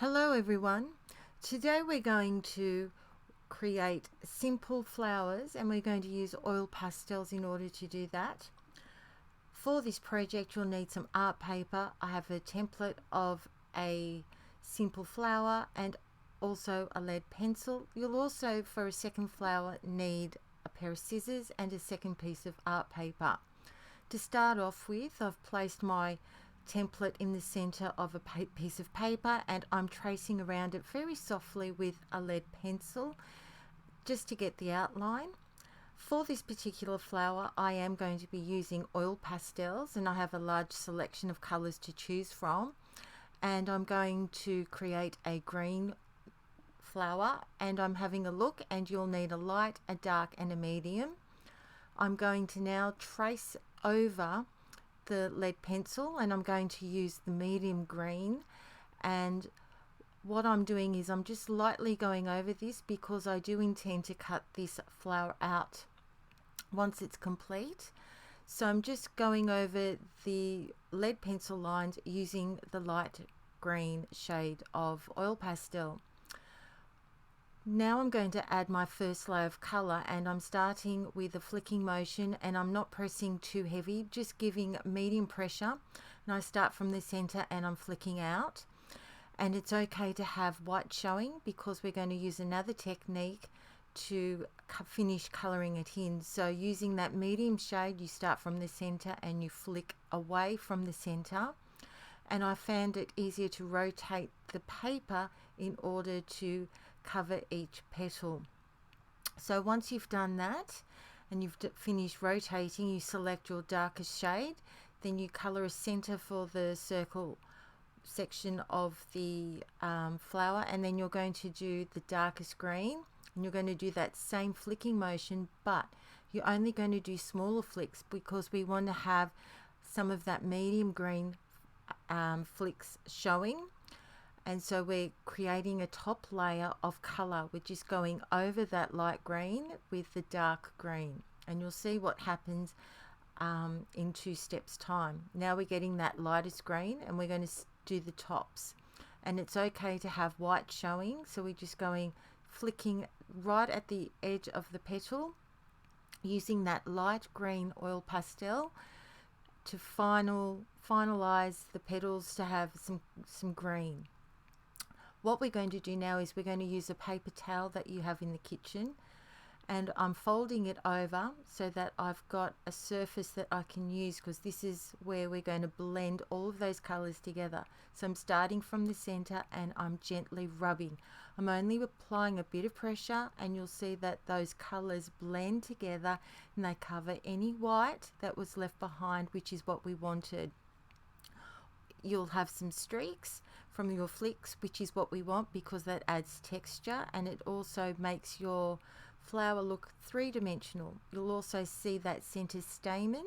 Hello everyone. Today we're going to create simple flowers and we're going to use oil pastels in order to do that. For this project you'll need some art paper. I have a template of a simple flower and also a lead pencil. You'll also, for a second flower, need a pair of scissors and a second piece of art paper. To start off with, I've placed my template in the center of a piece of paper and I'm tracing around it very softly with a lead pencil just to get the outline. For this particular flower I am going to be using oil pastels and I have a large selection of colors to choose from, and I'm going to create a green flower and I'm having a look, and you'll need a light, a dark and a medium. I'm going to now trace over the lead pencil and I'm going to use the medium green, and what I'm doing is I'm just lightly going over this because I do intend to cut this flower out once it's complete. So I'm just going over the lead pencil lines using the light green shade of oil pastel. Now I'm going to add my first layer of color and I'm starting with a flicking motion and I'm not pressing too heavy, just giving medium pressure, and I start from the center and I'm flicking out. And it's okay to have white showing because we're going to use another technique to finish coloring it in. So using that medium shade, you start from the center and you flick away from the center, and I found it easier to rotate the paper in order to cover each petal. So once you've done that and you've finished rotating, you select your darkest shade, then you color a center for the circle section of the flower, and then you're going to do the darkest green and you're going to do that same flicking motion, but you're only going to do smaller flicks because we want to have some of that medium green flicks showing. And so we're creating a top layer of color which is going over that light green with the dark green, and you'll see what happens in 2 steps time. Now we're getting that lightest green and we're going to do the tops, and it's okay to have white showing, so we're just going flicking right at the edge of the petal using that light green oil pastel to finalize the petals to have some green. What we're going to do now is we're going to use a paper towel that you have in the kitchen, and I'm folding it over so that I've got a surface that I can use, because this is where we're going to blend all of those colors together. So I'm starting from the center and I'm gently rubbing. I'm only applying a bit of pressure and you'll see that those colors blend together and they cover any white that was left behind, which is what we wanted. You'll have some streaks from your flicks, which is what we want because that adds texture and it also makes your flower look three-dimensional. You'll also see that center stamen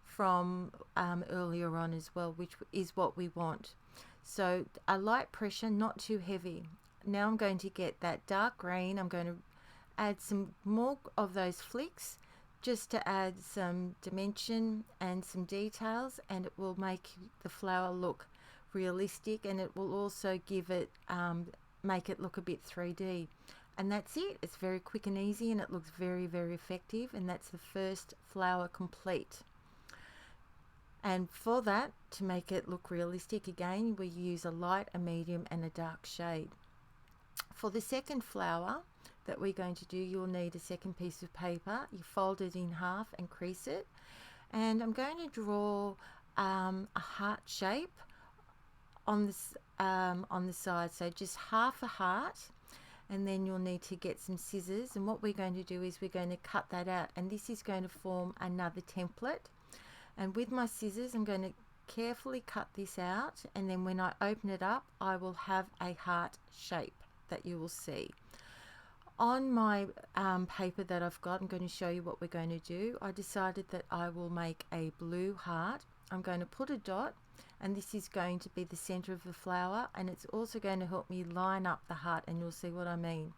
from earlier on as well, which is what we want. So a light pressure, not too heavy. Now I'm going to get that dark green. I'm going to add some more of those flicks just to add some dimension and some details, and it will make the flower look realistic, and it will also give it make it look a bit 3D. And that's it. It's very quick and easy and it looks very, very effective, and that's the first flower complete. And for that, to make it look realistic again, we use a light, a medium and a dark shade. For the second flower that we're going to do, you'll need a second piece of paper. You fold it in half and crease it, and I'm going to draw a heart shape on this on the side, so just half a heart, and then you'll need to get some scissors, and what we're going to do is we're going to cut that out, and this is going to form another template. And with my scissors I'm going to carefully cut this out, and then when I open it up I will have a heart shape that you will see. On my paper that I've got, I'm going to show you what we're going to do. I decided that I will make a blue heart. I'm going to put a dot, and this is going to be the center of the flower, and it's also going to help me line up the heart, and you'll see what I mean.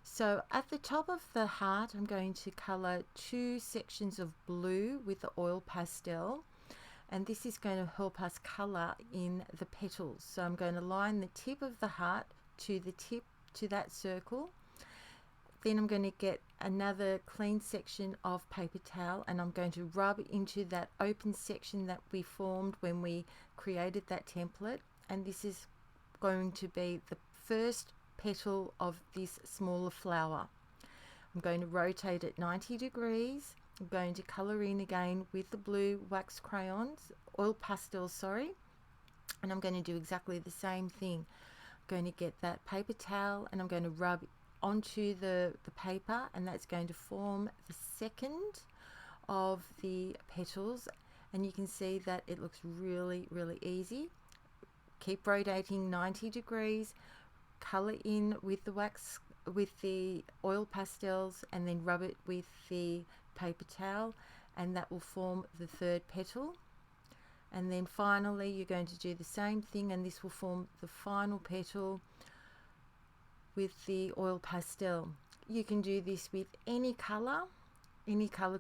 So at the top of the heart I'm going to color 2 sections of blue with the oil pastel, and this is going to help us color in the petals. So I'm going to line the tip of the heart to the tip to that circle. Then I'm going to get another clean section of paper towel, and I'm going to rub into that open section that we formed when we created that template, and this is going to be the first petal of this smaller flower. I'm going to rotate it 90 degrees. I'm going to color in again with the blue wax crayons, oil pastels, sorry, and I'm going to do exactly the same thing. I'm going to get that paper towel and I'm going to rub onto the paper, and that's going to form the second of the petals, and you can see that it looks really easy. Keep rotating 90 degrees, color in with the wax, with the oil pastels, and then rub it with the paper towel, and that will form the third petal. And then finally you're going to do the same thing, and this will form the final petal with the oil pastel. You can do this with any color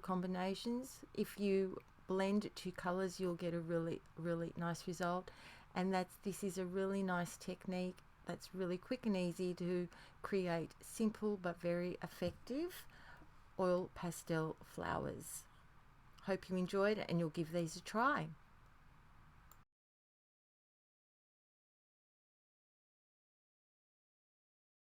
combinations. If you blend two colors, you'll get a really nice result, and this is a really nice technique that's really quick and easy to create simple but very effective oil pastel flowers. Hope you enjoyed it and you'll give these a try.